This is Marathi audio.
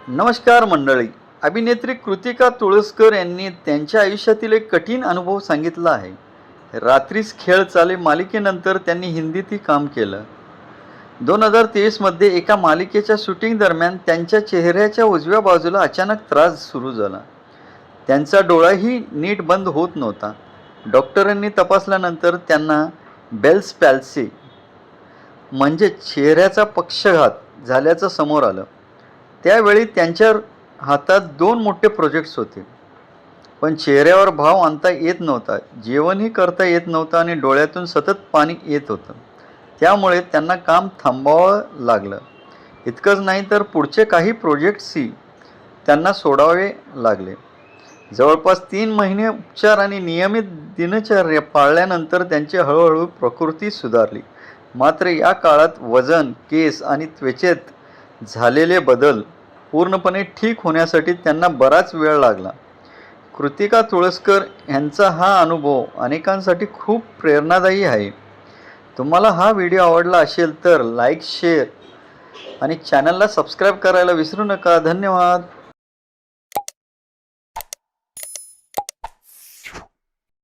नमस्कार मंडळी. अभिनेत्री कृतिका तुळसकर यांनी त्यांच्या आयुष्यातील एक कठीण अनुभव सांगितला आहे. रात्रीस खेळ चाले मालिकेनंतर त्यांनी हिंदीतही काम केलं. 2023 मध्ये एका मालिकेच्या शूटिंग दरम्यान त्यांच्या चेहऱ्याच्या उजव्या बाजूला अचानक त्रास सुरू झाला. त्यांचा डोळाही नीट बंद होत नव्हता. डॉक्टरांनी तपासल्यानंतर त्यांना बेल्स पॅल्सी म्हणजे चेहऱ्याचा पक्षाघात झाल्याचं समोर आलं. त्यावेळी त्यांच्या हातात 2 मोठे प्रोजेक्ट्स होते, पण चेहऱ्यावर भाव आणता येत नव्हता, जेवणही करता येत नव्हतं आणि डोळ्यातून सतत पाणी येत होतं. त्यामुळे त्यांना काम थांबवावं लागलं. इतकंच नाही तर पुढचे काही प्रोजेक्ट्सही त्यांना सोडावे लागले. जवळपास 3 महिने उपचार आणि नियमित दिनचर्या पाळल्यानंतर त्यांची हळूहळू प्रकृती सुधारली. मात्र या काळात वजन, केस आणि त्वचेत झालेले बदल पूर्णपणे ठीक होण्यासाठी त्यांना बराच वेळ लागला. कृतिका तुळसकर यांचा हा अनुभव अनेकांसाठी खूप प्रेरणादायी आहे. तुम्हाला हा व्हिडिओ आवडला असेल तर लाईक, शेअर आणि चॅनलला सबस्क्राईब करायला विसरू नका. धन्यवाद.